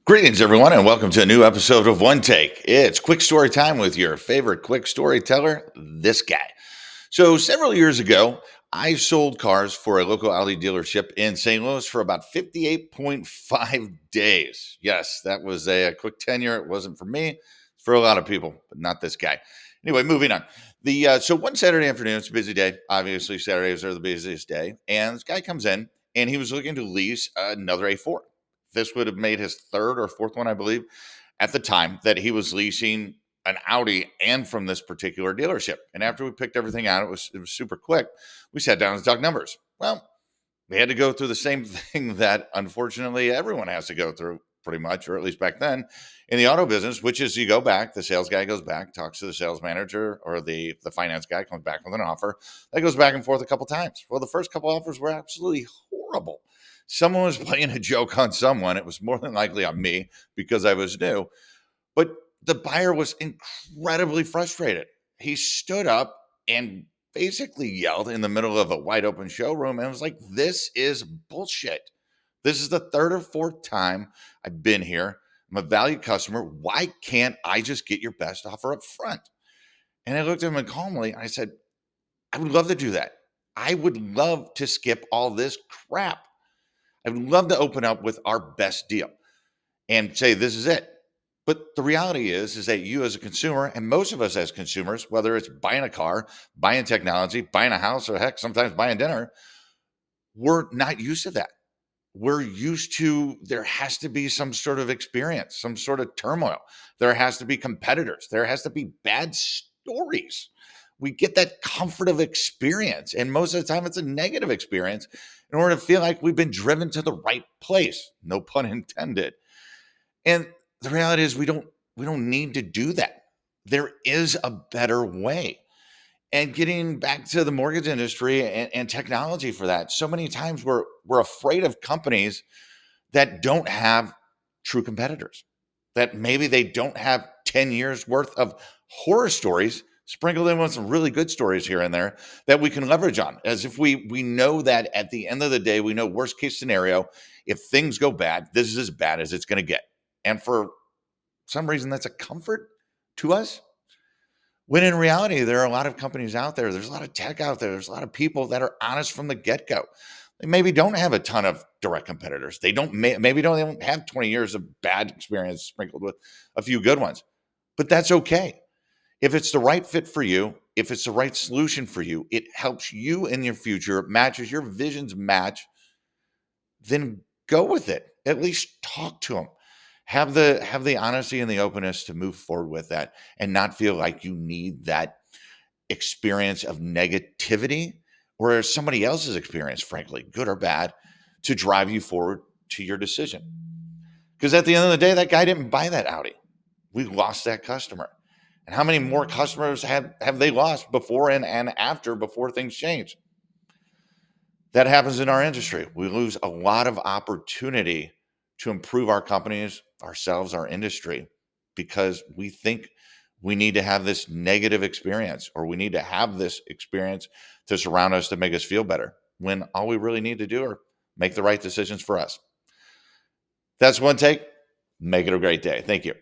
Greetings, everyone, and welcome to a new episode of One Take. It's quick story time with your favorite quick storyteller, this guy. So, several years ago, I sold cars for a local Audi dealership in St. Louis for about 58.5 days. Yes, that was a quick tenure. It wasn't for me, it's for a lot of people, but not this guy. Anyway, moving on. So one Saturday afternoon, it's a busy day. Obviously, Saturdays are the busiest day, and this guy comes in and he was looking to lease another A4. This would have made his third or fourth one, I believe, at the time that he was leasing an Audi and from this particular dealership. And after we picked everything out, it was super quick. We sat down to talk numbers. Well, we had to go through the same thing that unfortunately everyone has to go through pretty much, or at least back then in the auto business, which is you go back, the sales guy goes back, talks to the sales manager, or the finance guy comes back with an offer. That goes back and forth a couple times. Well, the first couple offers were absolutely horrible. Someone was playing a joke on someone. It was more than likely on me because I was new. But the buyer was incredibly frustrated. He stood up and basically yelled in the middle of a wide open showroom and was like, "This is bullshit. This is the third or fourth time I've been here. I'm a valued customer. Why can't I just get your best offer up front?" And I looked at him calmly and I said, "I would love to do that. I would love to skip all this crap. I would love to open up with our best deal and say, this is it. But the reality is that you as a consumer, and most of us as consumers, whether it's buying a car, buying technology, buying a house, or heck, sometimes buying dinner, we're not used to that. We're used to there has to be some sort of experience, some sort of turmoil. There has to be competitors. There has to be bad stories. We get that comfort of experience. And most of the time, it's a negative experience in order to feel like we've been driven to the right place. No pun intended. And the reality is we don't need to do that. There is a better way. And getting back to the mortgage industry and technology for that, so many times we're afraid of companies that don't have true competitors, that maybe they don't have 10 years worth of horror stories sprinkled in with some really good stories here and there that we can leverage on. As if we know that at the end of the day, we know worst case scenario, if things go bad, this is as bad as it's going to get. And for some reason, that's a comfort to us. When in reality, there are a lot of companies out there. There's a lot of tech out there. There's a lot of people that are honest from the get go. They maybe don't have a ton of direct competitors. They don't maybe don't even have 20 years of bad experience sprinkled with a few good ones. But that's okay. If it's the right fit for you, if it's the right solution for you, it helps you in your future, matches your visions match, then go with it. At least talk to them. Have the honesty and the openness to move forward with that and not feel like you need that experience of negativity or somebody else's experience, frankly, good or bad, to drive you forward to your decision. Because at the end of the day, that guy didn't buy that Audi. We lost that customer. And how many more customers have they lost before and after before things change? That happens in our industry. We lose a lot of opportunity to improve our companies, ourselves, our industry, because we think we need to have this negative experience or we need to have this experience to surround us to make us feel better when all we really need to do are make the right decisions for us. That's one take. Make it a great day. Thank you.